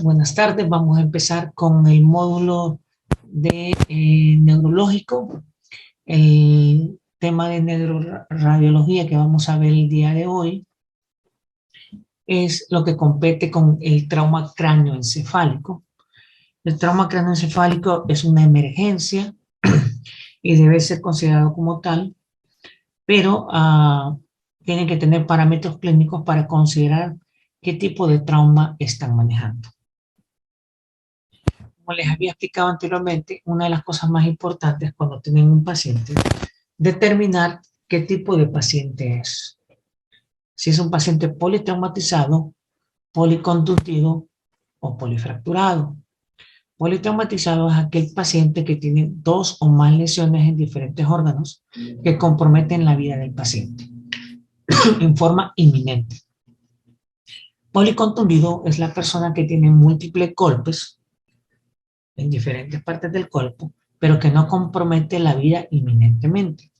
Buenas tardes, vamos a empezar con el módulo de neurológico. El tema de neuroradiología que vamos a ver el día de hoy es lo que compete con el trauma cráneoencefálico. El trauma cráneoencefálico es una emergencia y debe ser considerado como tal, pero tiene que tener parámetros clínicos para considerar qué tipo de trauma están manejando. Como les había explicado anteriormente, una de las cosas más importantes cuando tienen un paciente, determinar qué tipo de paciente es. Si es un paciente politraumatizado, policontusivo o polifracturado. Politraumatizado es aquel paciente que tiene 2 o más lesiones en diferentes órganos que comprometen la vida del paciente en forma inminente. Policontundido es la persona que tiene múltiples golpes en diferentes partes del cuerpo, pero que no compromete la vida inminentemente.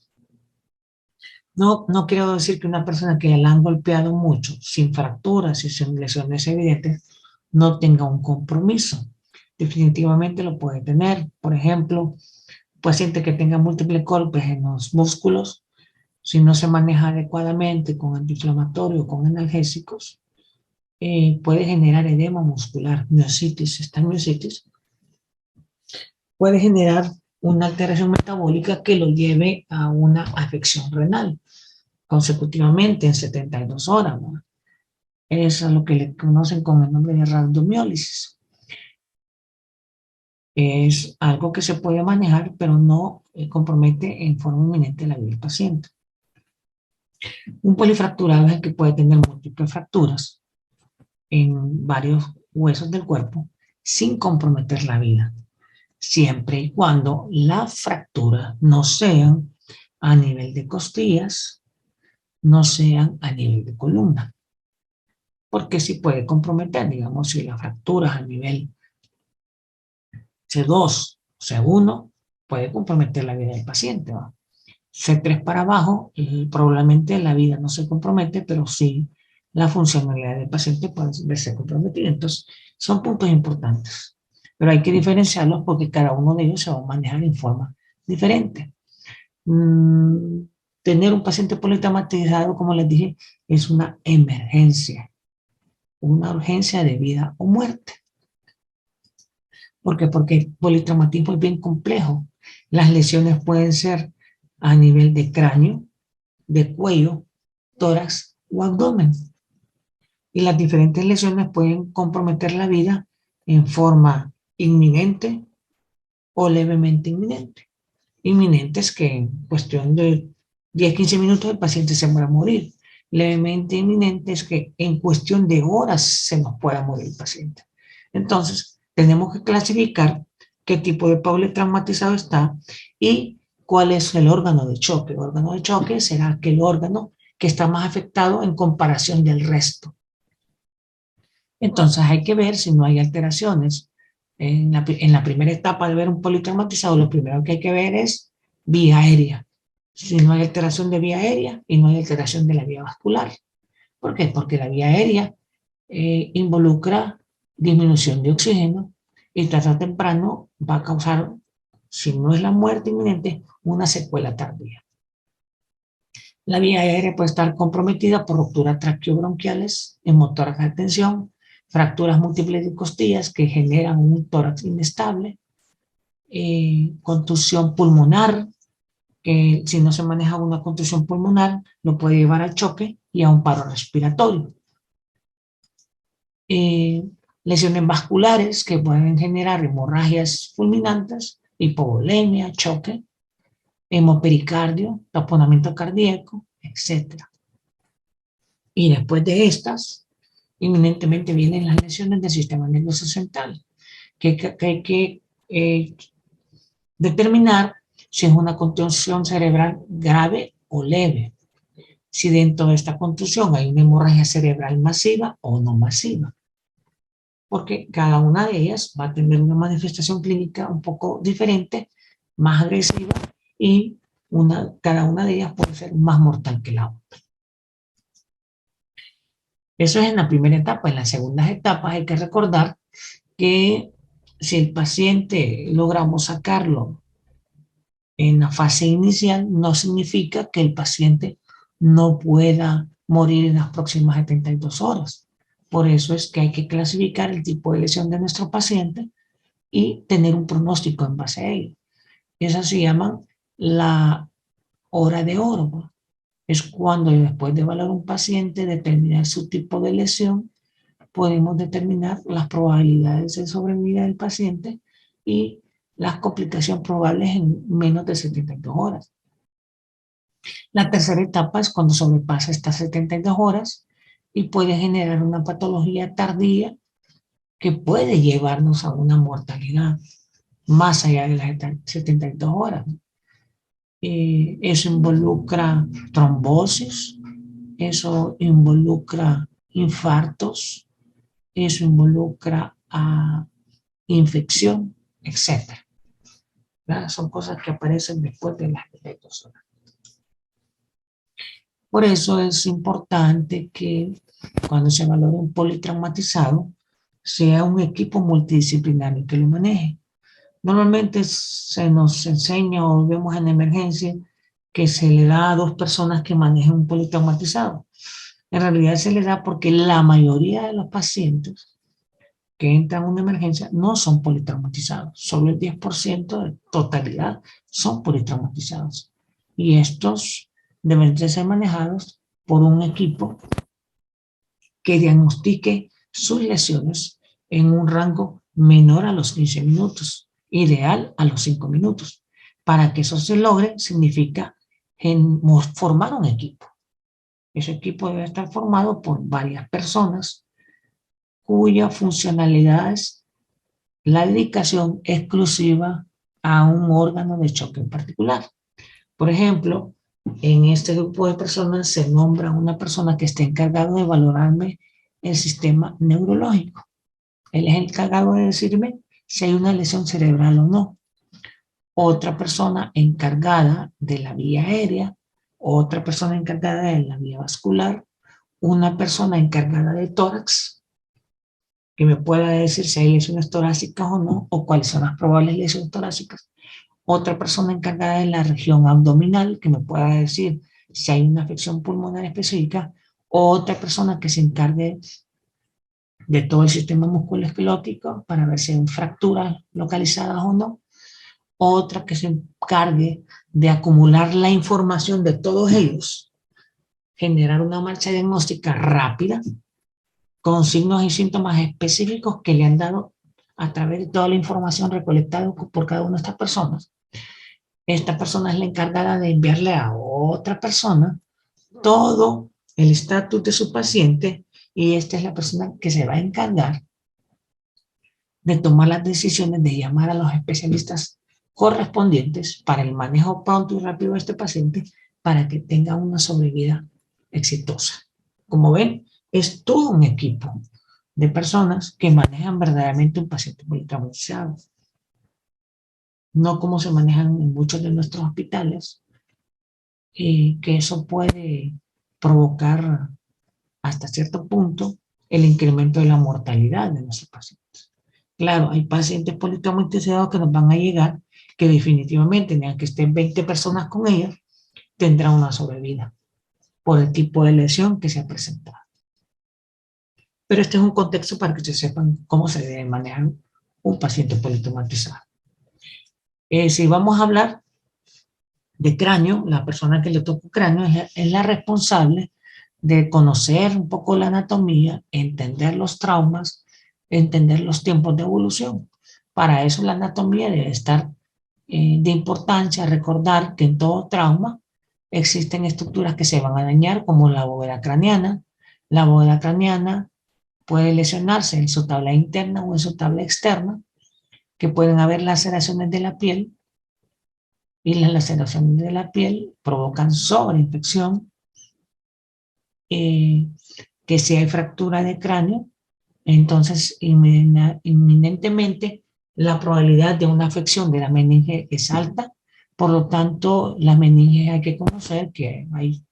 No quiero decir que una persona que la han golpeado mucho, sin fracturas y sin lesiones evidentes, no tenga un compromiso. Definitivamente lo puede tener. Por ejemplo, un paciente que tenga múltiples golpes en los músculos, si no se maneja adecuadamente con antiinflamatorios o con analgésicos, puede generar edema muscular, miositis, esta miositis puede generar una alteración metabólica que lo lleve a una afección renal consecutivamente en 72 horas, ¿no? Es a lo que le conocen con el nombre de rhabdomiólisis. Es algo que se puede manejar, pero no compromete en forma inminente la vida del paciente. Un polifracturado es el que puede tener múltiples fracturas en varios huesos del cuerpo sin comprometer la vida, siempre y cuando las fracturas no sean a nivel de costillas, no sean a nivel de columna. Porque sí puede comprometer, digamos, si las fracturas a nivel C2, C1, puede comprometer la vida del paciente, ¿no? C3 para abajo, probablemente la vida no se compromete, pero sí la funcionalidad del paciente puede verse comprometida. Entonces, son puntos importantes, pero hay que diferenciarlos porque cada uno de ellos se va a manejar en forma diferente. Tener un paciente politraumatizado, como les dije, es una emergencia, una urgencia de vida o muerte. ¿Por qué? Porque el politraumatismo es bien complejo. Las lesiones pueden ser a nivel de cráneo, de cuello, tórax o abdomen. Y las diferentes lesiones pueden comprometer la vida en forma inminente o levemente inminente. Inminente es que en cuestión de 10-15 minutos el paciente se va a morir. Levemente inminente es que en cuestión de horas se nos pueda morir el paciente. Entonces, tenemos que clasificar qué tipo de politraumatizado está y cuál es el órgano de choque. El órgano de choque será aquel órgano que está más afectado en comparación del resto. Entonces, hay que ver si no hay alteraciones. En la primera etapa de ver un politraumatizado, lo primero que hay que ver es vía aérea. Si no hay alteración de vía aérea y no hay alteración de la vía vascular. ¿Por qué? Porque la vía aérea involucra disminución de oxígeno y tarde o temprano va a causar, si no es la muerte inminente, una secuela tardía. La vía aérea puede estar comprometida por rupturas traqueobronquiales, hemotórax de tensión, fracturas múltiples de costillas que generan un tórax inestable, contusión pulmonar, que si no se maneja una contusión pulmonar, lo puede llevar al choque y a un paro respiratorio. Lesiones vasculares que pueden generar hemorragias fulminantes, hipovolemia, choque, hemopericardio, taponamiento cardíaco, etc. Y después de estas, inminentemente vienen las lesiones del sistema nervioso central, que hay que determinar si es una contusión cerebral grave o leve, si dentro de esta contusión hay una hemorragia cerebral masiva o no masiva, porque cada una de ellas va a tener una manifestación clínica un poco diferente, más agresiva, y cada una de ellas puede ser más mortal que la otra. Eso es en la primera etapa. En las segundas etapas hay que recordar que si el paciente logramos sacarlo en la fase inicial, no significa que el paciente no pueda morir en las próximas 72 horas. Por eso es que hay que clasificar el tipo de lesión de nuestro paciente y tener un pronóstico en base a ello. Esa se llama la hora de oro. Es cuando después de evaluar un paciente, determinar su tipo de lesión, podemos determinar las probabilidades de sobrevida del paciente y las complicaciones probables en menos de 72 horas. La tercera etapa es cuando sobrepasa estas 72 horas y puede generar una patología tardía que puede llevarnos a una mortalidad más allá de las 72 horas. Eso involucra trombosis, eso involucra infartos, eso involucra a infección, etcétera. Son cosas que aparecen después de las 72 horas. Por eso es importante que cuando se valore un politraumatizado, sea un equipo multidisciplinario que lo maneje. Normalmente se nos enseña o vemos en emergencia que se le da a 2 personas que manejen un politraumatizado. En realidad se le da porque la mayoría de los pacientes que entran a una emergencia no son politraumatizados. Solo el 10% de totalidad son politraumatizados. Y estos deben de ser manejados por un equipo que diagnostique sus lesiones en un rango menor a los 15 minutos, ideal a los 5 minutos. Para que eso se logre, significa formar un equipo. Ese equipo debe estar formado por varias personas cuya funcionalidad es la dedicación exclusiva a un órgano de choque en particular. Por ejemplo, en este grupo de personas se nombra una persona que esté encargado de valorarme el sistema neurológico. Él es el encargado de decirme si hay una lesión cerebral o no. Otra persona encargada de la vía aérea, otra persona encargada de la vía vascular, una persona encargada de tórax, que me pueda decir si hay lesiones torácicas o no, o cuáles son las probables lesiones torácicas. Otra persona encargada de la región abdominal, que me pueda decir si hay una afección pulmonar específica. Otra persona que se encargue de todo el sistema musculoesquelético para ver si hay fracturas localizadas o no. Otra que se encargue de acumular la información de todos ellos, generar una marcha diagnóstica rápida con signos y síntomas específicos que le han dado a través de toda la información recolectada por cada una de estas personas. Esta persona es la encargada de enviarle a otra persona todo el estatus de su paciente y esta es la persona que se va a encargar de tomar las decisiones de llamar a los especialistas correspondientes para el manejo pronto y rápido de este paciente para que tenga una sobrevida exitosa. Como ven, es todo un equipo de personas que manejan verdaderamente un paciente politraumatizado. No como se manejan en muchos de nuestros hospitales, que eso puede provocar hasta cierto punto el incremento de la mortalidad de nuestros pacientes. Claro, hay pacientes politraumatizados que nos van a llegar que definitivamente, ni aunque estén 20 personas con ellos, tendrán una sobrevida por el tipo de lesión que se ha presentado. Pero este es un contexto para que ustedes sepan cómo se debe manejar un paciente politraumatizado. Si vamos a hablar de cráneo, la persona que le tocó cráneo es la responsable de conocer un poco la anatomía, entender los traumas, entender los tiempos de evolución. Para eso la anatomía debe estar de importancia, recordar que en todo trauma existen estructuras que se van a dañar, como la bóveda craneana. La bóveda craneana puede lesionarse en su tabla interna o en su tabla externa, que pueden haber laceraciones de la piel, y las laceraciones de la piel provocan sobreinfección, que si hay fractura de cráneo, entonces inminentemente la probabilidad de una afección de la meninge es alta. Por lo tanto, la meninge hay que conocer que hay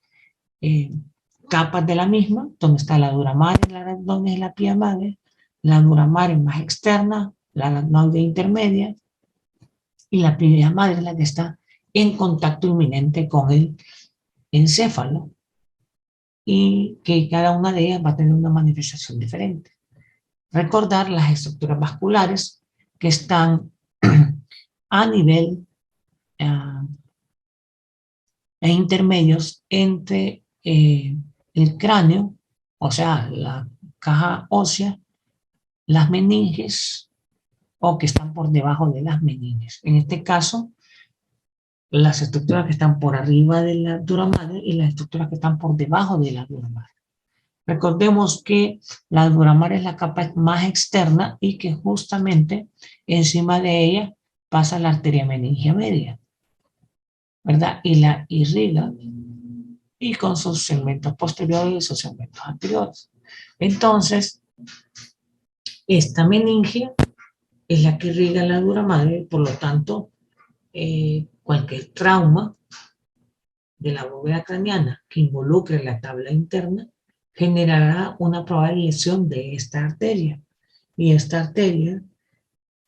capas de la misma, donde está la dura madre, donde es la pía madre, la dura madre más externa, la aracnoide intermedia, y la primera madre es la que está en contacto inminente con el encéfalo, y que cada una de ellas va a tener una manifestación diferente. Recordar las estructuras vasculares que están a nivel e intermedios entre el cráneo, o sea, la caja ósea, las meninges, o que están por debajo de las meninges. En este caso, las estructuras que están por arriba de la dura madre y las estructuras que están por debajo de la dura madre. Recordemos que la dura madre es la capa más externa y que justamente encima de ella pasa la arteria meningia media, ¿verdad? Y la irriga, y con sus segmentos posteriores y sus segmentos anteriores. Entonces, esta meningia es la que irriga la dura madre, por lo tanto, cualquier trauma de la bóveda craneana que involucre la tabla interna generará una probable lesión de esta arteria. Y esta arteria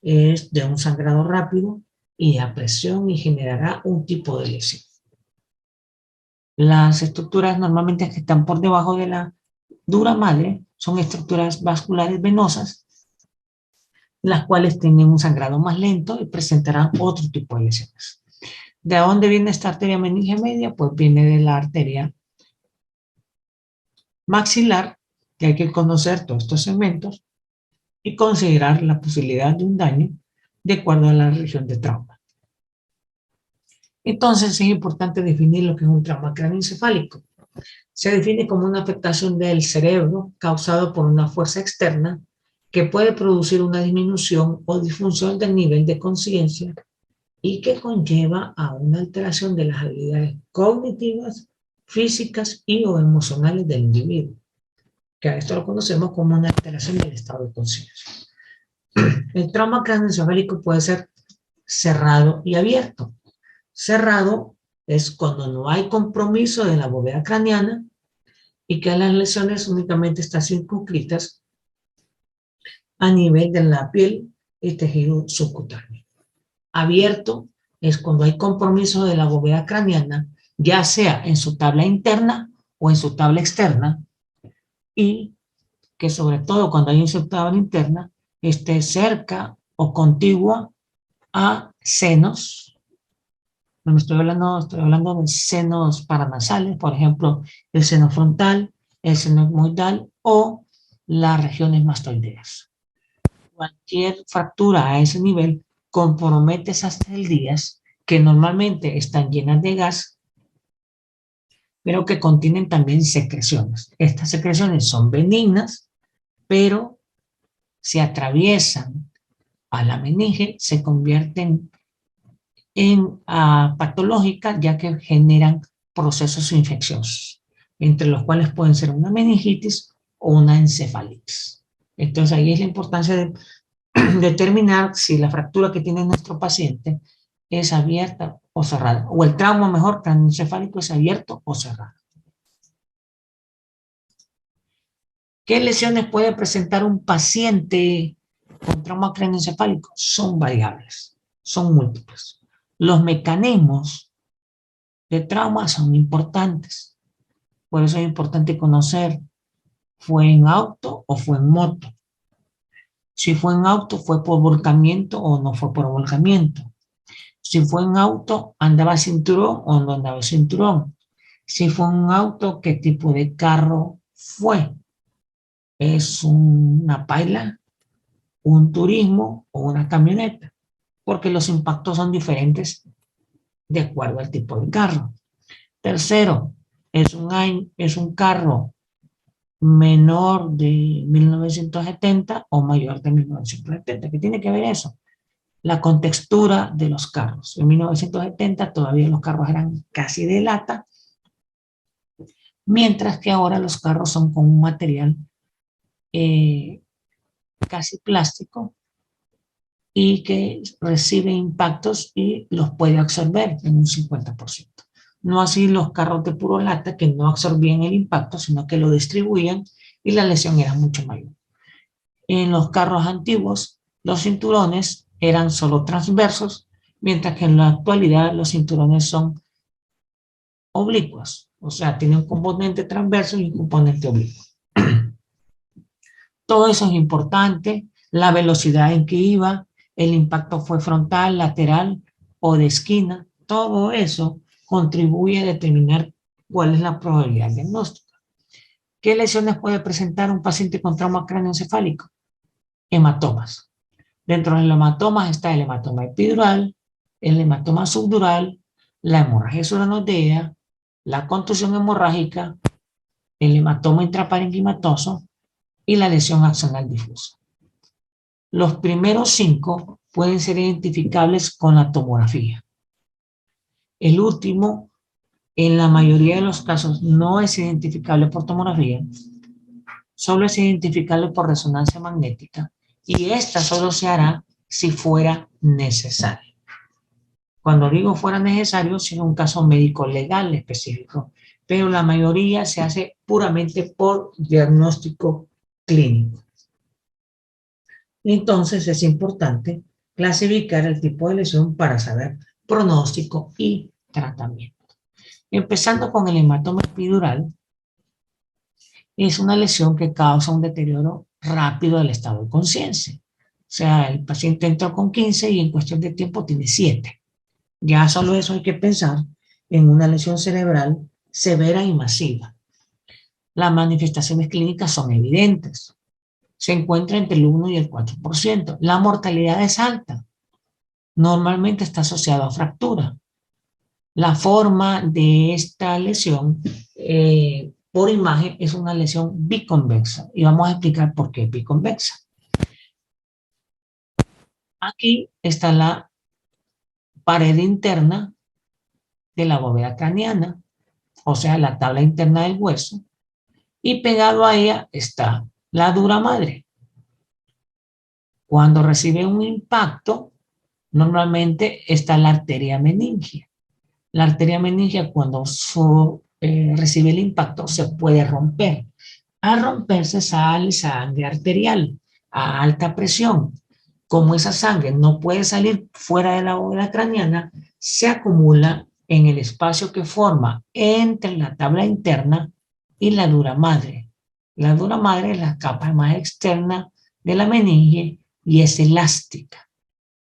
es de un sangrado rápido y a presión y generará un tipo de lesión. Las estructuras normalmente que están por debajo de la dura madre son estructuras vasculares venosas, las cuales tienen un sangrado más lento y presentarán otro tipo de lesiones. ¿De dónde viene esta arteria meningia media? Pues viene de la arteria maxilar, que hay que conocer todos estos segmentos y considerar la posibilidad de un daño de acuerdo a la región de trauma. Entonces es importante definir lo que es un trauma craneoencefálico. Se define como una afectación del cerebro causado por una fuerza externa que puede producir una disminución o disfunción del nivel de conciencia y que conlleva a una alteración de las habilidades cognitivas, físicas y o emocionales del individuo, que a esto lo conocemos como una alteración del estado de conciencia. El trauma craneoencefálico puede ser cerrado y abierto. Cerrado es cuando no hay compromiso de la bóveda craneana y que las lesiones únicamente están circunscritas a nivel de la piel y tejido subcutáneo. Abierto es cuando hay compromiso de la bóveda craneana, ya sea en su tabla interna o en su tabla externa, y que sobre todo cuando hay en su tabla interna esté cerca o contigua a senos. No estoy hablando de senos paranasales, por ejemplo, el seno frontal, el seno etmoidal o las regiones mastoideas. Cualquier fractura a ese nivel compromete esas celdillas que normalmente están llenas de gas, pero que contienen también secreciones. Estas secreciones son benignas, pero si atraviesan a la meninge, se convierten en patológicas, ya que generan procesos infecciosos, entre los cuales pueden ser una meningitis o una encefalitis. Entonces ahí es la importancia de determinar si la fractura que tiene nuestro paciente es abierta o cerrada, o el trauma mejor craneoencefálico es abierto o cerrado. ¿Qué lesiones puede presentar un paciente con trauma craneoencefálico? Son variables, son múltiples. Los mecanismos de trauma son importantes. Por eso es importante conocer, ¿fue en auto o fue en moto? Si fue en auto, ¿fue por volcamiento o no fue por volcamiento? Si fue en auto, ¿andaba cinturón o no andaba cinturón? Si fue un auto, ¿qué tipo de carro fue? ¿Es una paila, un turismo o una camioneta? Porque los impactos son diferentes de acuerdo al tipo de carro. Tercero, es un carro menor de 1970 o mayor de 1970. ¿Qué tiene que ver eso? La contextura de los carros. En 1970 todavía los carros eran casi de lata, mientras que ahora los carros son con un material casi plástico y que recibe impactos y los puede absorber en un 50%. No así los carros de puro lata que no absorbían el impacto, sino que lo distribuían y la lesión era mucho mayor. En los carros antiguos, los cinturones eran solo transversos, mientras que en la actualidad los cinturones son oblicuos, o sea, tienen un componente transverso y un componente oblicuo. Todo eso es importante, la velocidad en que iba, el impacto fue frontal, lateral o de esquina, todo eso contribuye a determinar cuál es la probabilidad diagnóstica. ¿Qué lesiones puede presentar un paciente con trauma cráneoencefálico? Hematomas. Dentro del hematoma está el hematoma epidural, el hematoma subdural, la hemorragia suranodea, la contusión hemorrágica, el hematoma intraparenquimatoso y la lesión axonal difusa. Los primeros 5 pueden ser identificables con la tomografía. El último, en la mayoría de los casos, no es identificable por tomografía, solo es identificable por resonancia magnética y esta solo se hará si fuera necesario. Cuando digo fuera necesario, si es un caso médico legal específico, pero la mayoría se hace puramente por diagnóstico clínico. Entonces es importante clasificar el tipo de lesión para saber pronóstico y tratamiento. Empezando con el hematoma epidural, es una lesión que causa un deterioro rápido del estado de conciencia. O sea, el paciente entró con 15 y en cuestión de tiempo tiene 7. Ya solo eso hay que pensar en una lesión cerebral severa y masiva. Las manifestaciones clínicas son evidentes. Se encuentra entre el 1 y el 4%. La mortalidad es alta. Normalmente está asociada a fractura. La forma de esta lesión por imagen es una lesión biconvexa y vamos a explicar por qué biconvexa. Aquí está la pared interna de la bóveda craneana, o sea, la tabla interna del hueso, y pegado a ella está la dura madre. Cuando recibe un impacto, normalmente está la arteria meningia. La arteria meningia, cuando recibe el impacto, se puede romper. Al romperse sale sangre arterial a alta presión. Como esa sangre no puede salir fuera de la bóveda craneana, se acumula en el espacio que forma entre la tabla interna y la dura madre. La dura madre es la capa más externa de la meninge y es elástica.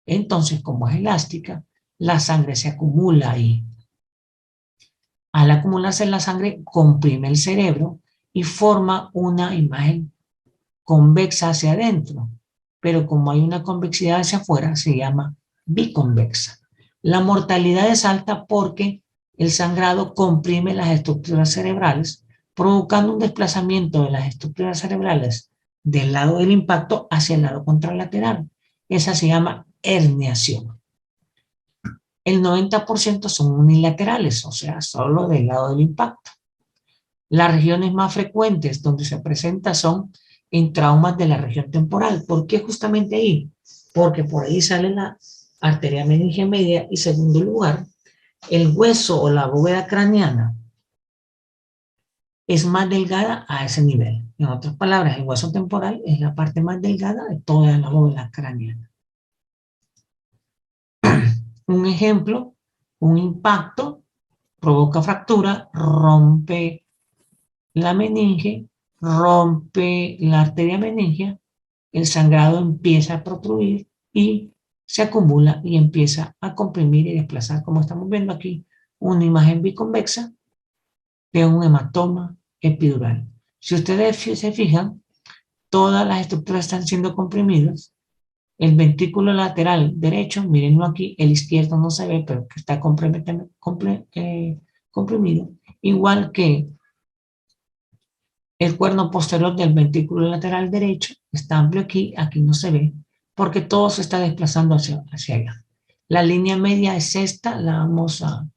Entonces, como es elástica, la sangre se acumula ahí. Al acumularse la sangre, comprime el cerebro y forma una imagen convexa hacia adentro, pero como hay una convexidad hacia afuera, se llama biconvexa. La mortalidad es alta porque el sangrado comprime las estructuras cerebrales, provocando un desplazamiento de las estructuras cerebrales del lado del impacto hacia el lado contralateral. Esa se llama herniación. El 90% son unilaterales, o sea, solo del lado del impacto. Las regiones más frecuentes donde se presenta son en traumas de la región temporal. ¿Por qué justamente ahí? Porque por ahí sale la arteria meningia media y, segundo lugar, el hueso o la bóveda craneana es más delgada a ese nivel. En otras palabras, el hueso temporal es la parte más delgada de toda la bóveda craneana. Un ejemplo, un impacto provoca fractura, rompe la meninge, rompe la arteria meningia, el sangrado empieza a protruir y se acumula y empieza a comprimir y desplazar, como estamos viendo aquí, una imagen biconvexa de un hematoma epidural. Si ustedes se fijan, todas las estructuras están siendo comprimidas. El ventrículo lateral derecho, mírenlo aquí, el izquierdo no se ve, pero que está comprimido, igual que el cuerno posterior del ventrículo lateral derecho está amplio aquí, aquí no se ve, porque todo se está desplazando hacia allá. La línea media es esta, la vamos a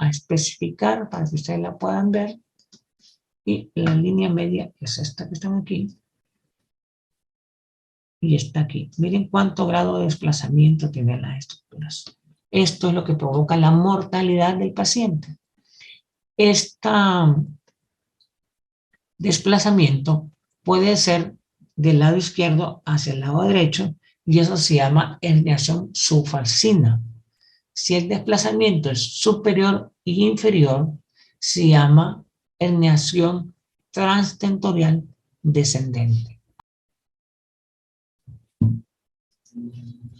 especificar para que ustedes la puedan ver. Y la línea media es esta que están aquí. Y está aquí. Miren cuánto grado de desplazamiento tienen las estructuras. Esto es lo que provoca la mortalidad del paciente. Este desplazamiento puede ser del lado izquierdo hacia el lado derecho y eso se llama herniación sufalcina. Si el desplazamiento es superior y inferior, se llama herniación transtentorial descendente.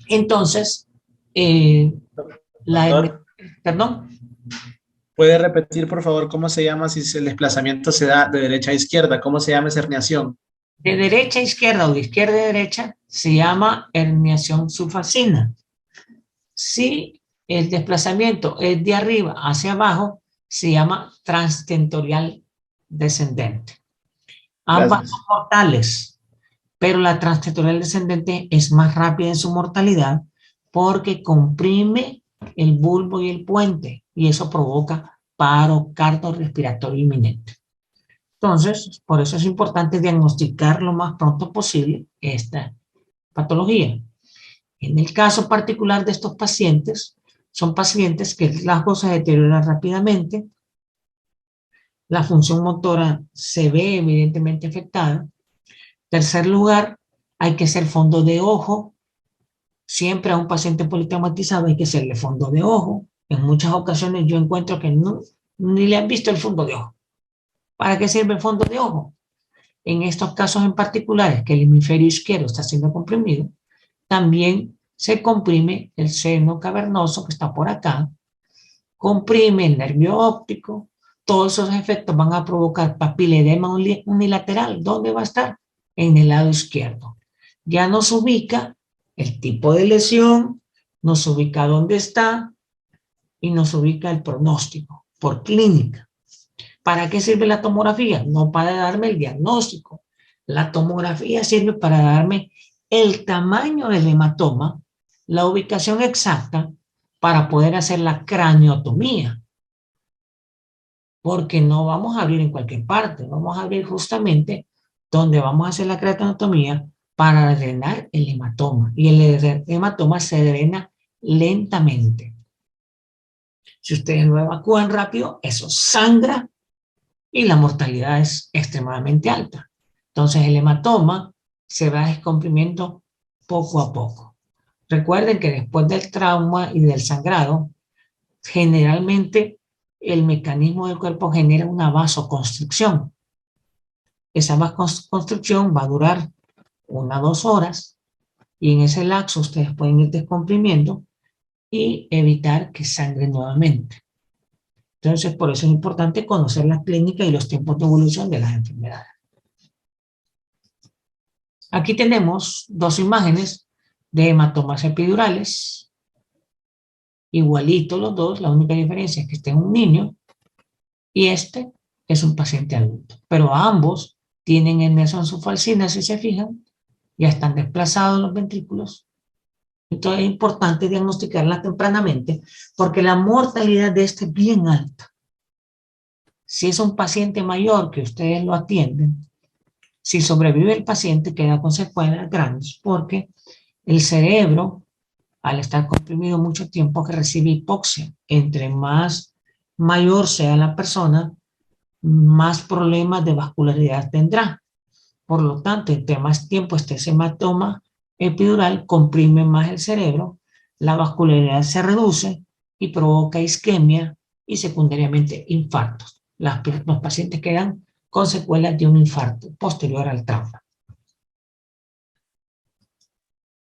Entonces, Doctor, perdón, ¿puede repetir por favor cómo se llama si el desplazamiento se da de derecha a izquierda? ¿Cómo se llama esa herniación? de derecha a izquierda o de izquierda a derecha se llama herniación sufalcina. Si el desplazamiento es de arriba hacia abajo, se llama transtentorial descendente. Ambas son Gracias. mortales, pero la transtentorial descendente es más rápida en su mortalidad porque comprime el bulbo y el puente y eso provoca paro cardiorrespiratorio inminente. Entonces, por eso es importante diagnosticar lo más pronto posible esta patología. En el caso particular de estos pacientes, son pacientes que el rasgo se deteriora rápidamente, la función motora se ve evidentemente afectada. En tercer lugar, hay que hacer fondo de ojo. Siempre a un paciente politraumatizado hay que hacerle fondo de ojo. En muchas ocasiones yo encuentro que no, ni le han visto el fondo de ojo. ¿Para qué sirve el fondo de ojo? En estos casos en particulares, que el hemisferio izquierdo está siendo comprimido, también se comprime el seno cavernoso que está por acá, comprime el nervio óptico, todos esos efectos van a provocar papiledema unilateral. ¿Dónde va a estar? En el lado izquierdo. Ya nos ubica el tipo de lesión, nos ubica dónde está y nos ubica el pronóstico por clínica. ¿Para qué sirve la tomografía? No para darme el diagnóstico. La tomografía sirve para darme el tamaño del hematoma, la ubicación exacta para poder hacer la craniotomía. Porque no vamos a abrir en cualquier parte, vamos a abrir justamente donde vamos a hacer la craniotomía para drenar el hematoma. Y el hematoma se drena lentamente. Si ustedes lo evacúan rápido, eso sangra y la mortalidad es extremadamente alta. Entonces el hematoma se va descomprimiendo poco a poco. Recuerden que después del trauma y del sangrado, generalmente el mecanismo del cuerpo genera una vasoconstricción. Esa vasoconstricción va a durar 1 o 2 horas y en ese lapso ustedes pueden ir descomprimiendo y evitar que sangre nuevamente. Entonces, por eso es importante conocer la clínica y los tiempos de evolución de las enfermedades. Aquí tenemos 2 imágenes de hematomas epidurales, igualitos los dos, la única diferencia es que este es un niño y este es un paciente adulto, pero ambos tienen herniación sufalcina, si se fijan, ya están desplazados los ventrículos. Entonces es importante diagnosticarla tempranamente porque la mortalidad de este es bien alta. Si es un paciente mayor que ustedes lo atienden, si sobrevive el paciente queda con secuelas grandes porque el cerebro, al estar comprimido mucho tiempo, que recibe hipoxia. Entre más mayor sea la persona, más problemas de vascularidad tendrá. Por lo tanto, entre más tiempo esté ese hematoma epidural, comprime más el cerebro, la vascularidad se reduce y provoca isquemia y secundariamente infartos. Los pacientes quedan con secuelas de un infarto posterior al trauma.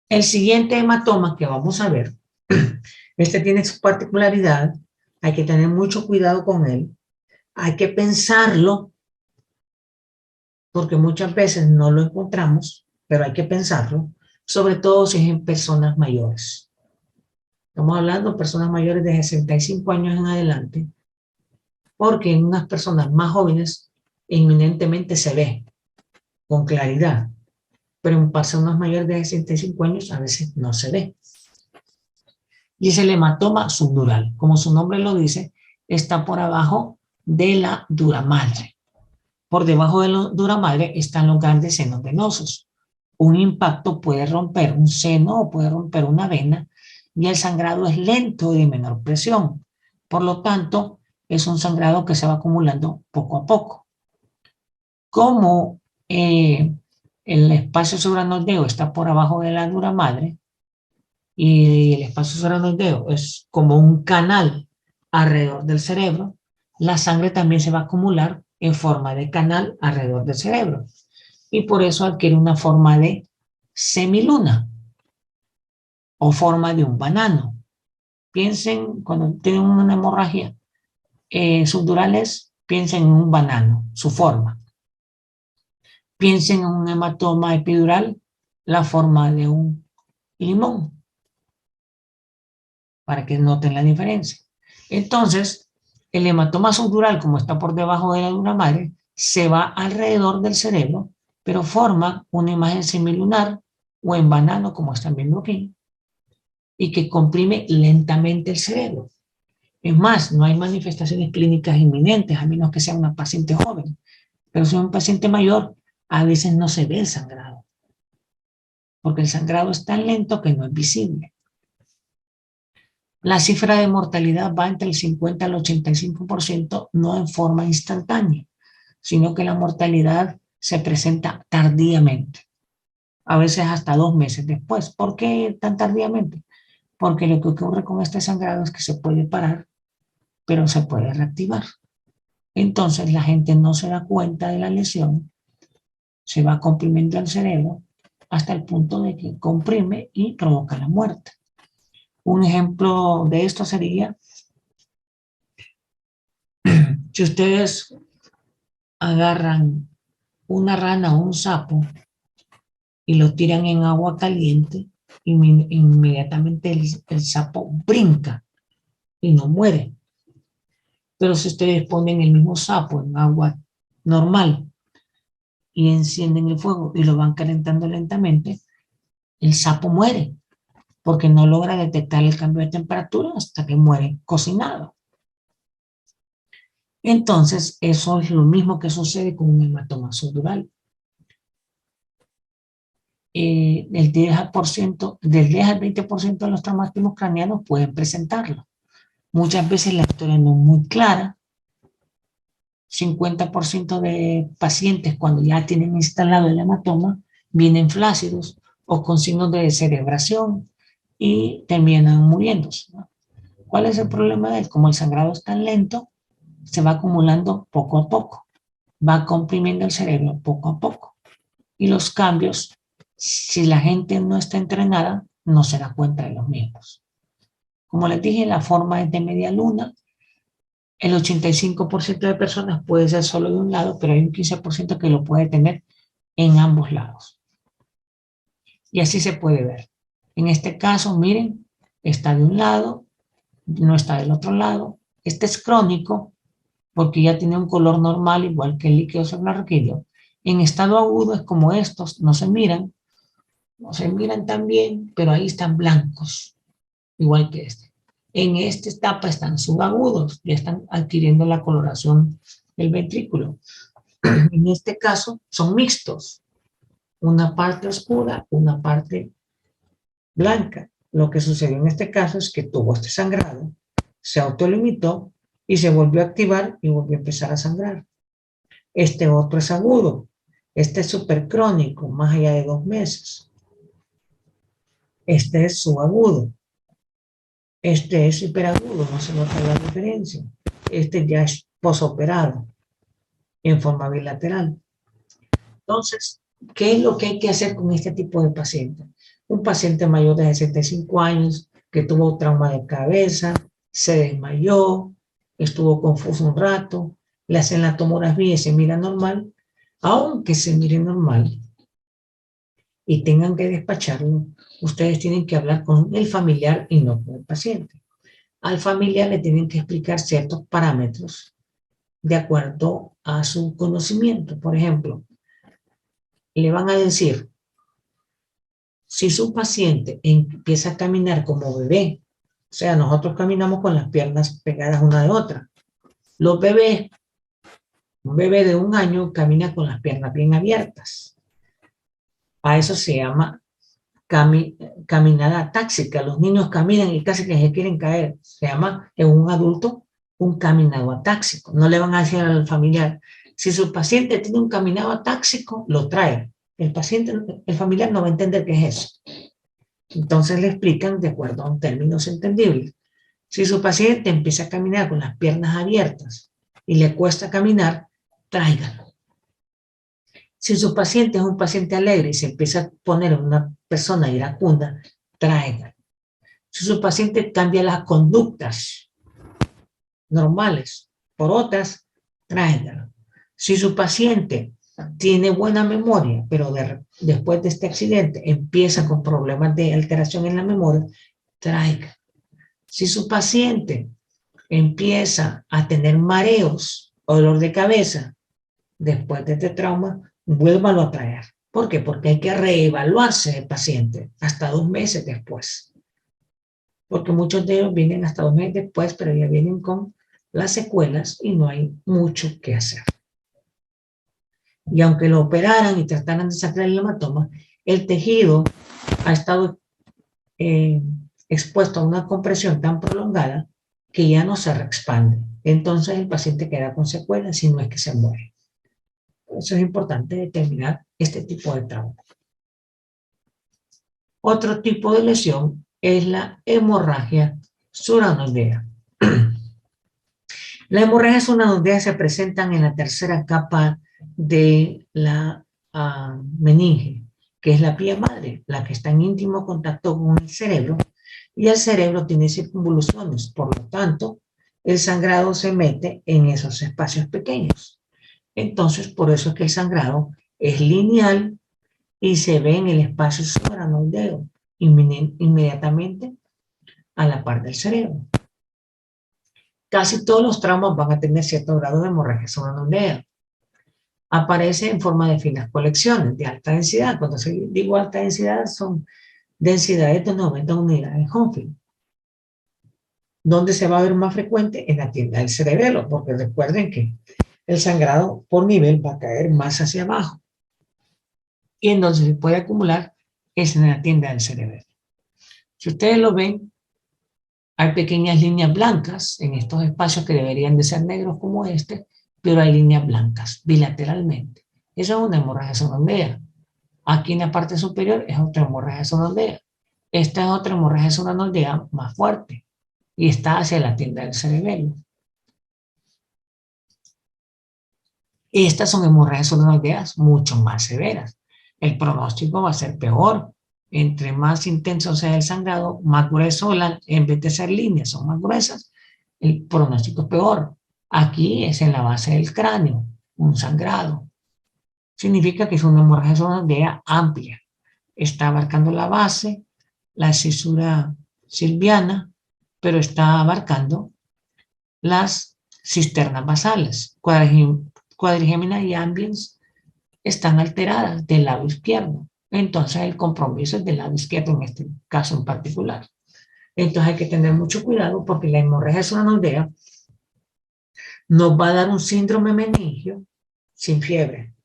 El siguiente hematoma que vamos a ver, este tiene su particularidad, hay que tener mucho cuidado con él, hay que pensarlo, porque muchas veces no lo encontramos, pero hay que pensarlo, sobre todo si es en personas mayores. Estamos hablando de personas mayores de 65 años en adelante, porque en unas personas más jóvenes inminentemente se ve con claridad, pero en personas mayores de 65 años a veces no se ve. Y es el hematoma subdural. Como su nombre lo dice, está por abajo de la dura madre. Por debajo de la dura madre están los grandes senos venosos. Un impacto puede romper un seno o puede romper una vena y el sangrado es lento y de menor presión. Por lo tanto, es un sangrado que se va acumulando poco a poco. Como el espacio subaracnoideo está por abajo de la dura madre y el espacio subaracnoideo es como un canal alrededor del cerebro, la sangre también se va a acumular en forma de canal alrededor del cerebro y por eso adquiere una forma de semiluna o forma de un banano. Piensen, cuando tienen una hemorragia subdurales, piensen en un banano, su forma. Piensen en un hematoma epidural, la forma de un limón, para que noten la diferencia. Entonces, el hematoma subdural, como está por debajo de la dura madre, se va alrededor del cerebro, pero forma una imagen semilunar o en banano, como están viendo aquí, y que comprime lentamente el cerebro. Es más, no hay manifestaciones clínicas inminentes, a menos que sea una paciente joven. Pero si es un paciente mayor, a veces no se ve el sangrado, porque el sangrado es tan lento que no es visible. La cifra de mortalidad va entre el 50 al 85%, no en forma instantánea, sino que la mortalidad se presenta tardíamente, a veces hasta 2 meses después. ¿Por qué tan tardíamente? Porque lo que ocurre con este sangrado es que se puede parar, pero se puede reactivar. Entonces la gente no se da cuenta de la lesión, se va comprimiendo el cerebro hasta el punto de que comprime y provoca la muerte. Un ejemplo de esto sería si ustedes agarran una rana o un sapo y lo tiran en agua caliente, inmediatamente el sapo brinca y no muere. Pero si ustedes ponen el mismo sapo en agua normal y encienden el fuego y lo van calentando lentamente, el sapo muere porque no logra detectar el cambio de temperatura hasta que muere cocinado. Entonces, eso es lo mismo que sucede con un hematoma subdural. El 10%, del 10 al 20% de los traumatismos craneanos pueden presentarlo. Muchas veces la historia no es muy clara. 50% de pacientes cuando ya tienen instalado el hematoma vienen flácidos o con signos de descerebración y terminan muriéndose, ¿no? ¿Cuál es el problema de él? Como el sangrado es tan lento, se va acumulando poco a poco, va comprimiendo el cerebro poco a poco. Y los cambios, si la gente no está entrenada, no se da cuenta de los mismos. Como les dije, la forma es de media luna. El 85% de personas puede ser solo de un lado, pero hay un 15% que lo puede tener en ambos lados. Y así se puede ver. En este caso, miren, está de un lado, no está del otro lado. Este es crónico porque ya tiene un color normal, igual que el líquido suprarraquídeo. En estado agudo es como estos, no se miran tan bien, pero ahí están blancos, igual que este. En esta etapa están subagudos, ya están adquiriendo la coloración del ventrículo. En este caso son mixtos, una parte oscura, una parte blanca. Lo que sucedió en este caso es que tuvo este sangrado, se autolimitó y se volvió a activar y volvió a empezar a sangrar. Este otro es agudo, este es supercrónico, más allá de 2 meses. Este es subagudo. Este es hiperagudo, no se nota la diferencia. Este ya es posoperado en forma bilateral. Entonces, ¿qué es lo que hay que hacer con este tipo de pacientes? Un paciente mayor de 65 años que tuvo trauma de cabeza, se desmayó, estuvo confuso un rato, le hacen la tomografía y se mira normal, aunque se mire normal y tengan que despacharlo, ustedes tienen que hablar con el familiar y no con el paciente. Al familiar le tienen que explicar ciertos parámetros de acuerdo a su conocimiento. Por ejemplo, le van a decir, si su paciente empieza a caminar como bebé, o sea, nosotros caminamos con las piernas pegadas una de otra. Los bebés, un bebé de 1 año camina con las piernas bien abiertas. A eso se llama caminada táxica. Los niños caminan y casi que se quieren caer. Se llama en un adulto un caminado atáxico. No le van a decir al familiar, si su paciente tiene un caminado atáxico, lo trae. El paciente, el familiar no va a entender qué es eso. Entonces le explican de acuerdo a términos entendibles. Si su paciente empieza a caminar con las piernas abiertas y le cuesta caminar, tráigalo. Si su paciente es un paciente alegre y se empieza a poner en una persona iracunda, tráigalo. Si su paciente cambia las conductas normales por otras, tráigalo. Si su paciente tiene buena memoria, pero después de este accidente empieza con problemas de alteración en la memoria, tráigalo. Si su paciente empieza a tener mareos o dolor de cabeza después de este trauma, vuélvalo a traer. ¿Por qué? Porque hay que reevaluarse el paciente hasta 2 meses después. Porque muchos de ellos vienen hasta 2 meses después, pero ya vienen con las secuelas y no hay mucho que hacer. Y aunque lo operaran y trataran de sacar el hematoma, el tejido ha estado expuesto a una compresión tan prolongada que ya no se reexpande. Entonces el paciente queda con secuelas si no es que se muere. Por eso es importante determinar este tipo de trauma. Otro tipo de lesión es la hemorragia suranodea. La hemorragia suranodea se presentan en la tercera capa de la meninge, que es la pía madre, la que está en íntimo contacto con el cerebro, y el cerebro tiene circunvoluciones, por lo tanto, el sangrado se mete en esos espacios pequeños. Entonces, por eso es que el sangrado es lineal y se ve en el espacio subaranoideo, inmediatamente a la par del cerebro. Casi todos los traumas van a tener cierto grado de hemorragia subaranoidea. Aparece en forma de finas colecciones de alta densidad. Cuando digo alta densidad, son densidades de 90 unidades Hounsfield. ¿Dónde se va a ver más frecuente? En la tienda del cerebelo, porque recuerden que el sangrado por nivel va a caer más hacia abajo. Y en donde se puede acumular es en la tienda del cerebelo. Si ustedes lo ven, hay pequeñas líneas blancas en estos espacios que deberían de ser negros como este, pero hay líneas blancas bilateralmente. Eso es una hemorragia subaranoidea. Aquí en la parte superior es otra hemorragia subaranoidea. Esta es otra hemorragia subaranoidea más fuerte y está hacia la tienda del cerebelo. Estas son hemorragias subaranoideas mucho más severas. El pronóstico va a ser peor. Entre más intenso sea el sangrado, más grueso, en vez de ser líneas, son más gruesas, el pronóstico es peor. Aquí es en la base del cráneo, un sangrado. Significa que es una hemorragia subaranoidea amplia. Está abarcando la base, la cisura silviana, pero está abarcando las cisternas basales, cuadrigémina y ambiens están alteradas del lado izquierdo. Entonces el compromiso es del lado izquierdo en este caso en particular. Entonces hay que tener mucho cuidado porque la hemorragia subaranoidea nos va a dar un síndrome meningio sin fiebre.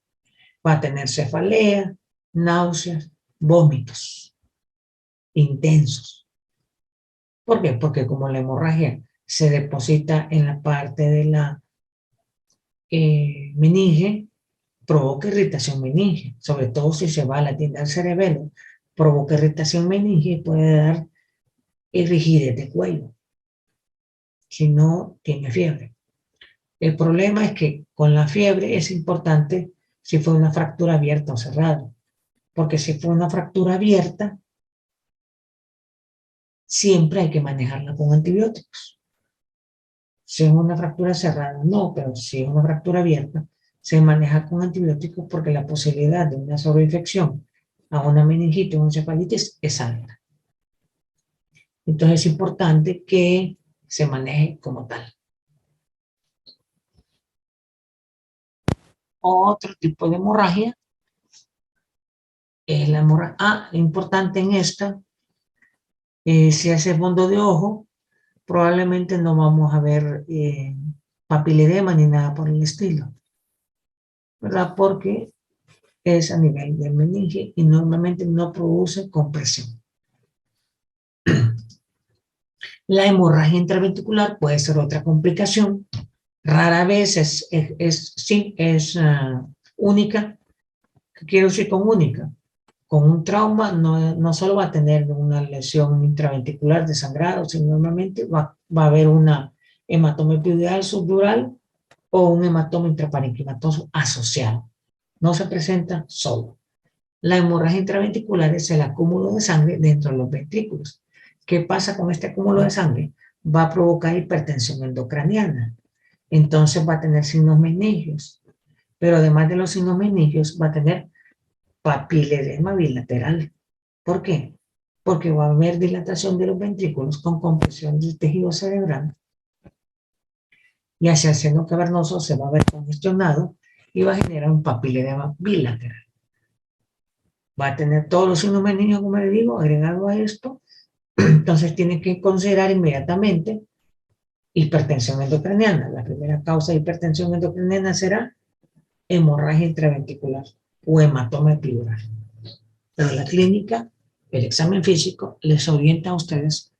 Va a tener cefalea, náuseas, vómitos intensos. ¿Por qué? Porque como la hemorragia se deposita en la parte de la meninge, provoca irritación meninge, sobre todo si se va a la tienda del cerebelo, provoca irritación meninge y puede dar rigidez de cuello, si no tiene fiebre. El problema es que con la fiebre es importante si fue una fractura abierta o cerrada, porque si fue una fractura abierta, siempre hay que manejarla con antibióticos. Si es una fractura cerrada, no, pero si es una fractura abierta, se maneja con antibióticos porque la posibilidad de una sobreinfección a una meningitis o una encefalitis es alta. Entonces es importante que se maneje como tal. Otro tipo de hemorragia es la hemorragia. Importante en esta, si hace fondo de ojo, probablemente no vamos a ver papiledema ni nada por el estilo, ¿verdad? Porque es a nivel de meninge y normalmente no produce compresión. La hemorragia intraventricular puede ser otra complicación. Rara vez es única, ¿Qué quiero decir con única? Con un trauma no solo va a tener una lesión intraventricular de sangrado, sino normalmente va a haber una hematoma epidural subdural o un hematoma intraparenquimatoso asociado. No se presenta solo. La hemorragia intraventricular es el acúmulo de sangre dentro de los ventrículos. ¿Qué pasa con este acúmulo de sangre? Va a provocar hipertensión endocraniana. Entonces va a tener signos meningios. Pero además de los signos meningios, va a tener papiledema bilateral. ¿Por qué? Porque va a haber dilatación de los ventrículos con compresión del tejido cerebral y hacia el seno cavernoso se va a ver congestionado y va a generar un papiledema bilateral. Va a tener todos los signos meningios, como le digo, agregado a esto. Entonces tiene que considerar inmediatamente hipertensión endocraniana. La primera causa de hipertensión endocraniana será hemorragia intraventricular o hematoma epidural. Pero la clínica, el examen físico, les orienta a ustedes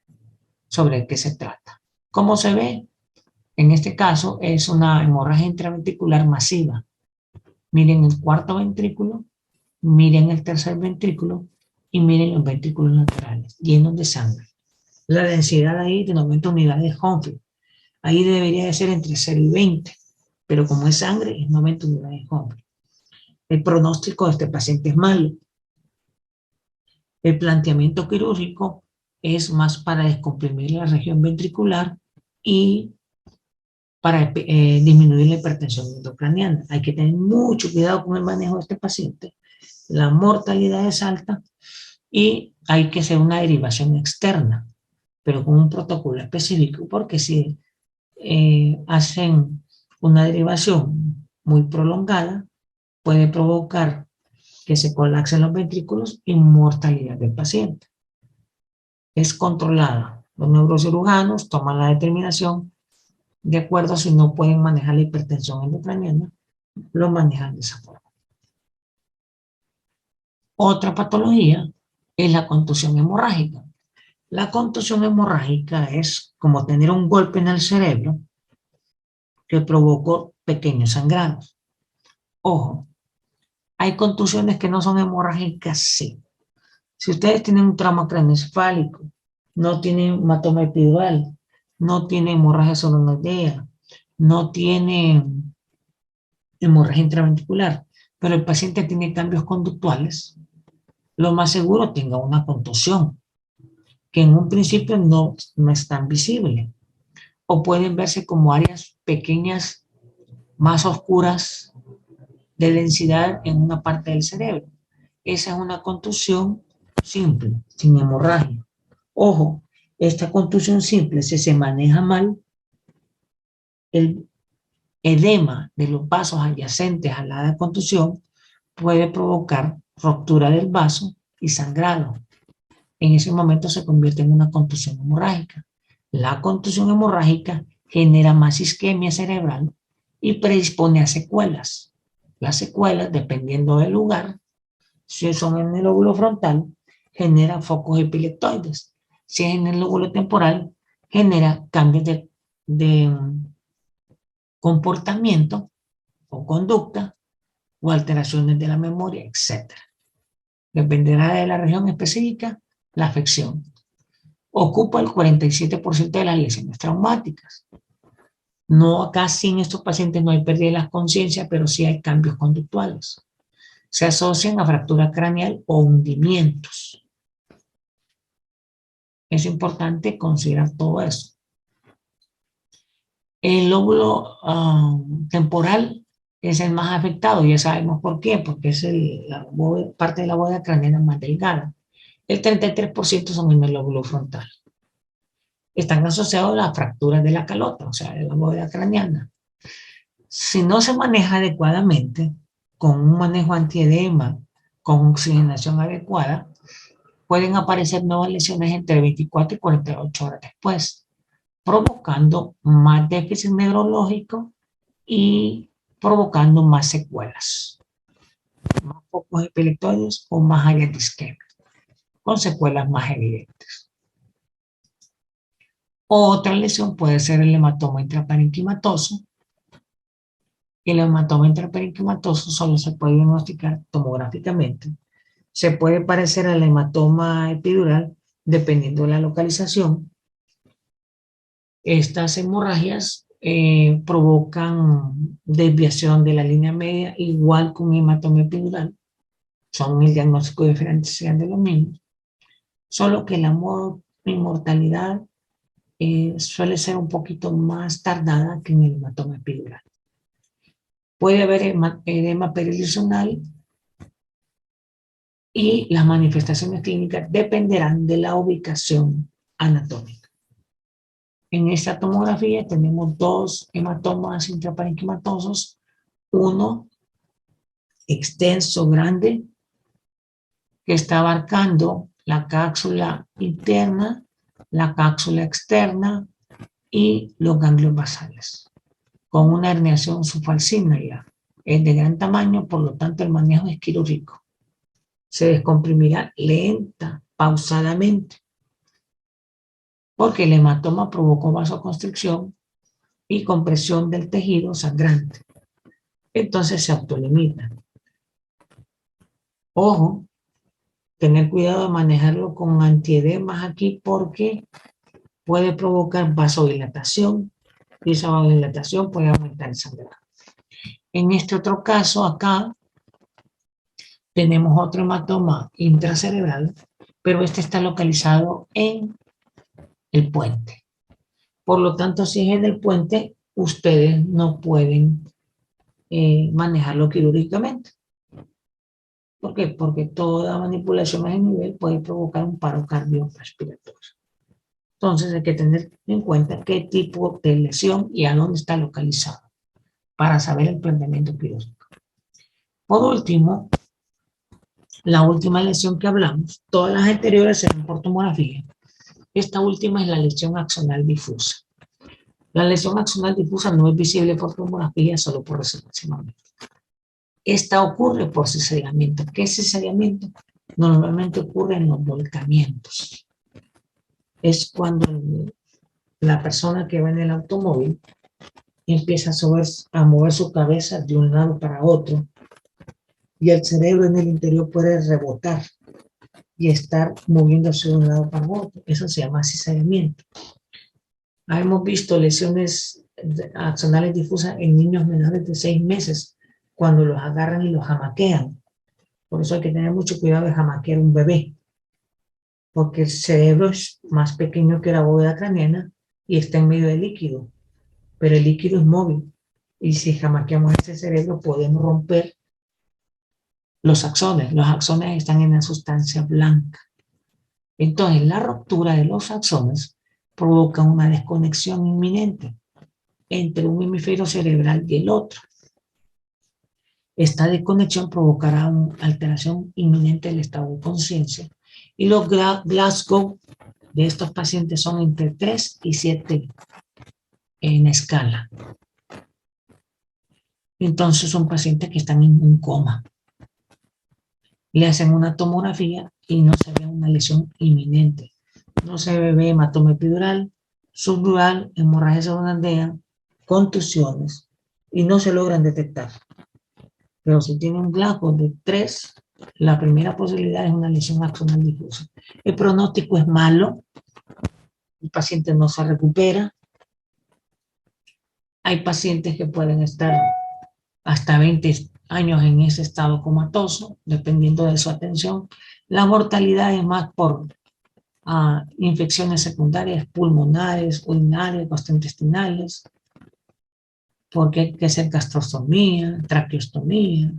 sobre qué se trata. ¿Cómo se ve? En este caso es una hemorragia intraventricular masiva. Miren el cuarto ventrículo, miren el tercer ventrículo y miren los ventrículos laterales, llenos de sangre. La densidad ahí de 90 unidades Hounsfield. Ahí debería de ser entre 0 y 20, pero como es sangre, es 90 unidades Hounsfield. El pronóstico de este paciente es malo. El planteamiento quirúrgico es más para descomprimir la región ventricular y para disminuir la hipertensión endocraniana. Hay que tener mucho cuidado con el manejo de este paciente. La mortalidad es alta y hay que hacer una derivación externa, pero con un protocolo específico, porque si hacen una derivación muy prolongada, puede provocar que se colapsen los ventrículos y mortalidad del paciente. Es controlada. Los neurocirujanos toman la determinación de acuerdo a si no pueden manejar la hipertensión endocraniana, lo manejan de esa forma. Otra patología es la contusión hemorrágica. La contusión hemorrágica es como tener un golpe en el cerebro que provocó pequeños sangrados. Ojo, hay contusiones que no son hemorrágicas, sí. Si ustedes tienen un trauma craneoencefálico, no tienen hematoma epidural, no tienen hemorragia solenoidea, no tienen hemorragia intraventricular, pero el paciente tiene cambios conductuales, lo más seguro tenga una contusión, que en un principio no es tan visible, o pueden verse como áreas pequeñas, más oscuras de densidad en una parte del cerebro. Esa es una contusión simple, sin hemorragia. Ojo, esta contusión simple, si se maneja mal, el edema de los vasos adyacentes a la contusión puede provocar ruptura del vaso y sangrado. En ese momento se convierte en una contusión hemorrágica. La contusión hemorrágica genera más isquemia cerebral y predispone a secuelas. Las secuelas, dependiendo del lugar, si son en el lóbulo frontal, genera focos epileptoides. Si es en el lóbulo temporal, genera cambios de comportamiento o conducta o alteraciones de la memoria, etc. Dependerá de la región específica, la afección. Ocupa el 47% de las lesiones traumáticas. No, casi en estos pacientes no hay pérdida de la conciencia, pero sí hay cambios conductuales. Se asocian a fractura craneal o hundimientos. Es importante considerar todo eso. El lóbulo temporal es el más afectado, ya sabemos por qué, porque es parte de la bóveda craneana más delgada. El 33% son en el lóbulo frontal. Están asociados a las fracturas de la calota, o sea, de la bóveda craneana. Si no se maneja adecuadamente, con un manejo antiedema, con oxigenación adecuada, pueden aparecer nuevas lesiones entre 24 y 48 horas después, provocando más déficit neurológico y provocando más secuelas, más focos epileptoides o más áreas de isquemia, con secuelas más evidentes. Otra lesión puede ser el hematoma intraparenquimatoso, El hematoma intraparenquimatoso solo se puede diagnosticar tomográficamente. Se puede parecer al hematoma epidural dependiendo de la localización. Estas hemorragias provocan desviación de la línea media, igual que un hematoma epidural. Son el diagnóstico diferencial de los mismos. Solo que la inmortalidad suele ser un poquito más tardada que en el hematoma epidural. Puede haber edema perilesional y las manifestaciones clínicas dependerán de la ubicación anatómica. En esta tomografía tenemos dos hematomas intraparenquimatosos, uno extenso, grande, que está abarcando la cápsula interna, la cápsula externa y los ganglios basales, con una herniación subfalcina ya. Es de gran tamaño, por lo tanto el manejo es quirúrgico. Se descomprimirá lenta, pausadamente, porque el hematoma provocó vasoconstricción y compresión del tejido sangrante. Entonces se autolimita. Ojo, tener cuidado de manejarlo con antiedemas aquí porque puede provocar vasodilatación y esa vasodilatación puede aumentar el sangrado. En este otro caso acá tenemos otro hematoma intracerebral, pero este está localizado en el puente. Por lo tanto, si es en el puente, ustedes no pueden manejarlo quirúrgicamente. ¿Por qué? Porque toda manipulación a ese nivel puede provocar un paro cardiorrespiratorio. Entonces hay que tener en cuenta qué tipo de lesión y a dónde está localizado para saber el planteamiento quirúrgico. Por último, la última lesión que hablamos, todas las anteriores eran por tomografía. Esta última es la lesión axonal difusa. La lesión axonal difusa no es visible por tomografía, solo por resonancia magnética. Esta ocurre por cizallamiento. ¿Qué es cizallamiento? Normalmente ocurre en los volcamientos. Es cuando la persona que va en el automóvil empieza a mover su cabeza de un lado para otro y el cerebro en el interior puede rebotar y estar moviéndose de un lado para otro. Eso se llama cizallamiento. Hemos visto lesiones axonales difusas en niños menores de 6 meses cuando los agarran y los jamaquean. Por eso hay que tener mucho cuidado de jamaquear un bebé, porque el cerebro es más pequeño que la bóveda craneana y está en medio del líquido, pero el líquido es móvil. Y si jamaqueamos ese cerebro podemos romper los axones. Los axones están en la sustancia blanca. Entonces la ruptura de los axones provoca una desconexión inminente entre un hemisferio cerebral y el otro. Esta desconexión provocará una alteración inminente del estado de conciencia y los Glasgow de estos pacientes son entre 3 y 7 en escala. Entonces son pacientes que están en un coma. Le hacen una tomografía y no se ve una lesión inminente. No se ve hematoma epidural, subdural, hemorragia segundarea, contusiones y no se logran detectar. Pero si tiene un Glasgow de 3, la primera posibilidad es una lesión axonal difusa. El pronóstico es malo, el paciente no se recupera. Hay pacientes que pueden estar hasta 20 años en ese estado comatoso, dependiendo de su atención. La mortalidad es más por infecciones secundarias, pulmonares, urinarias, gastrointestinales, porque hay que hacer gastrostomía, traqueostomía,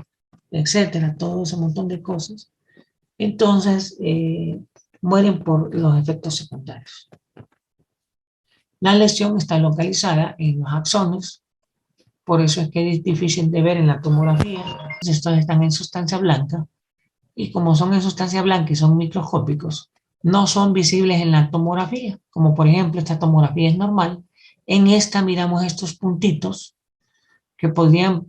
etcétera, todo ese montón de cosas. Entonces, mueren por los efectos secundarios. La lesión está localizada en los axones, por eso es que es difícil de ver en la tomografía. Estos están en sustancia blanca, y como son en sustancia blanca y son microscópicos, no son visibles en la tomografía, como por ejemplo esta tomografía es normal. En esta miramos estos puntitos que podrían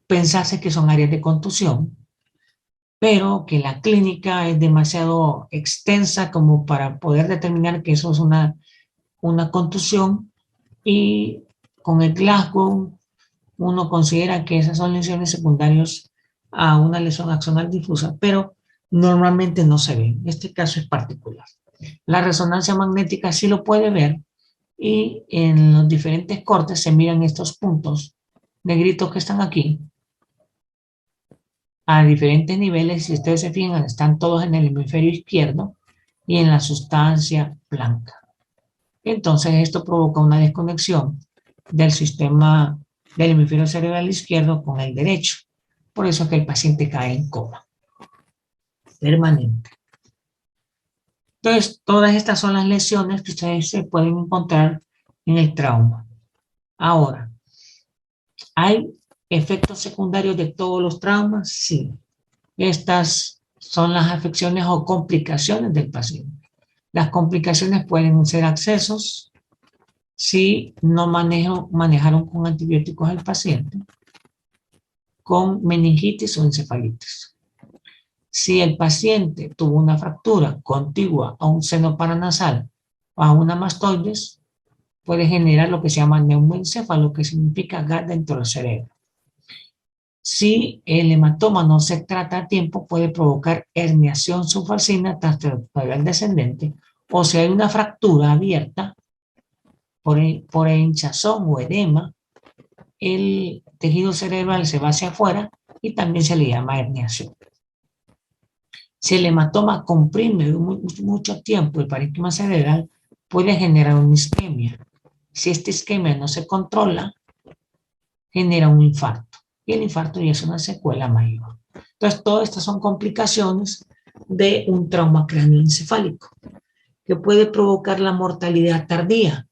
pensarse que son áreas de contusión, pero que la clínica es demasiado extensa como para poder determinar que eso es una contusión, y con el Glasgow uno considera que esas son lesiones secundarias a una lesión axonal difusa, pero normalmente no se ven. Este caso es particular. La resonancia magnética sí lo puede ver y en los diferentes cortes se miran estos puntos negritos que están aquí a diferentes niveles. Si ustedes se fijan, están todos en el hemisferio izquierdo y en la sustancia blanca. Entonces esto provoca una desconexión del sistema del hemisferio cerebral izquierdo con el derecho. Por eso es que el paciente cae en coma permanente. Entonces, todas estas son las lesiones que ustedes se pueden encontrar en el trauma. Ahora, ¿hay efectos secundarios de todos los traumas? Sí. Estas son las afecciones o complicaciones del paciente. Las complicaciones pueden ser accesos, si no manejaron con antibióticos al paciente, con meningitis o encefalitis. Si el paciente tuvo una fractura contigua a un seno paranasal o a una mastoides, puede generar lo que se llama neumoencéfalo, que significa gas dentro del cerebro. Si el hematoma no se trata a tiempo, puede provocar herniación subfalcina transvertebral descendente, o si hay una fractura abierta por hinchazón o edema, el tejido cerebral se va hacia afuera y también se le llama herniación. Si el hematoma comprime mucho tiempo el parénquima cerebral, puede generar una isquemia. Si esta isquemia no se controla, genera un infarto. Y el infarto ya es una secuela mayor. Entonces, todas estas son complicaciones de un trauma craneoencefálico que puede provocar la mortalidad tardía,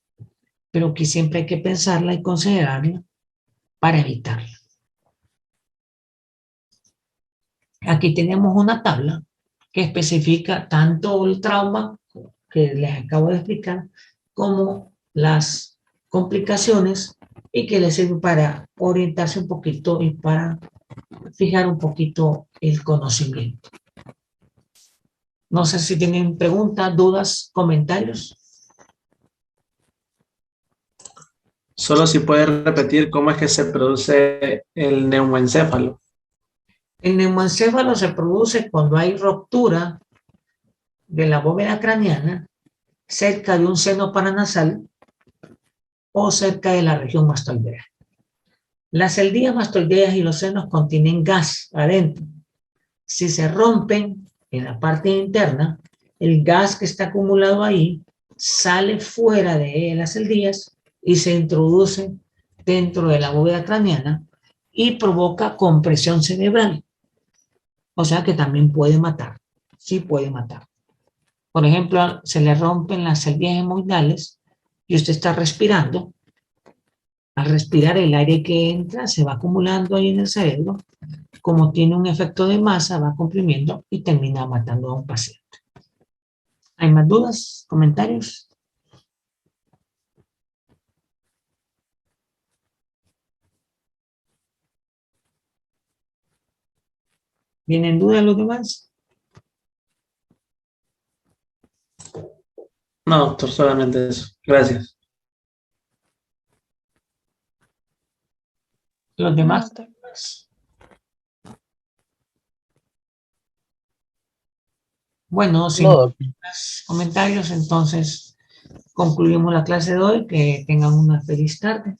pero que siempre hay que pensarla y considerarla para evitarla. Aquí tenemos una tabla que especifica tanto el trauma que les acabo de explicar como las complicaciones y que les sirve para orientarse un poquito y para fijar un poquito el conocimiento. No sé si tienen preguntas, dudas, comentarios. Solo si puedes repetir cómo es que se produce el neumoencéfalo. El neumoencéfalo se produce cuando hay ruptura de la bóveda craneana cerca de un seno paranasal o cerca de la región mastoidea. Las celdillas mastoideas y los senos contienen gas adentro. Si se rompen en la parte interna, el gas que está acumulado ahí sale fuera de las celdillas y se introduce dentro de la bóveda craneana y provoca compresión cerebral. O sea que también puede matar. Sí puede matar. Por ejemplo, se le rompen las celdillas hemoidales y usted está respirando. Al respirar, el aire que entra se va acumulando ahí en el cerebro. Como tiene un efecto de masa, va comprimiendo y termina matando a un paciente. ¿Hay más dudas? ¿Comentarios? ¿Vienen dudas los demás? No, doctor, solamente eso. Gracias. ¿Los No, demás? doctor. Bueno, No, sin doctor. más comentarios, entonces concluimos la clase de hoy. Que tengan una feliz tarde.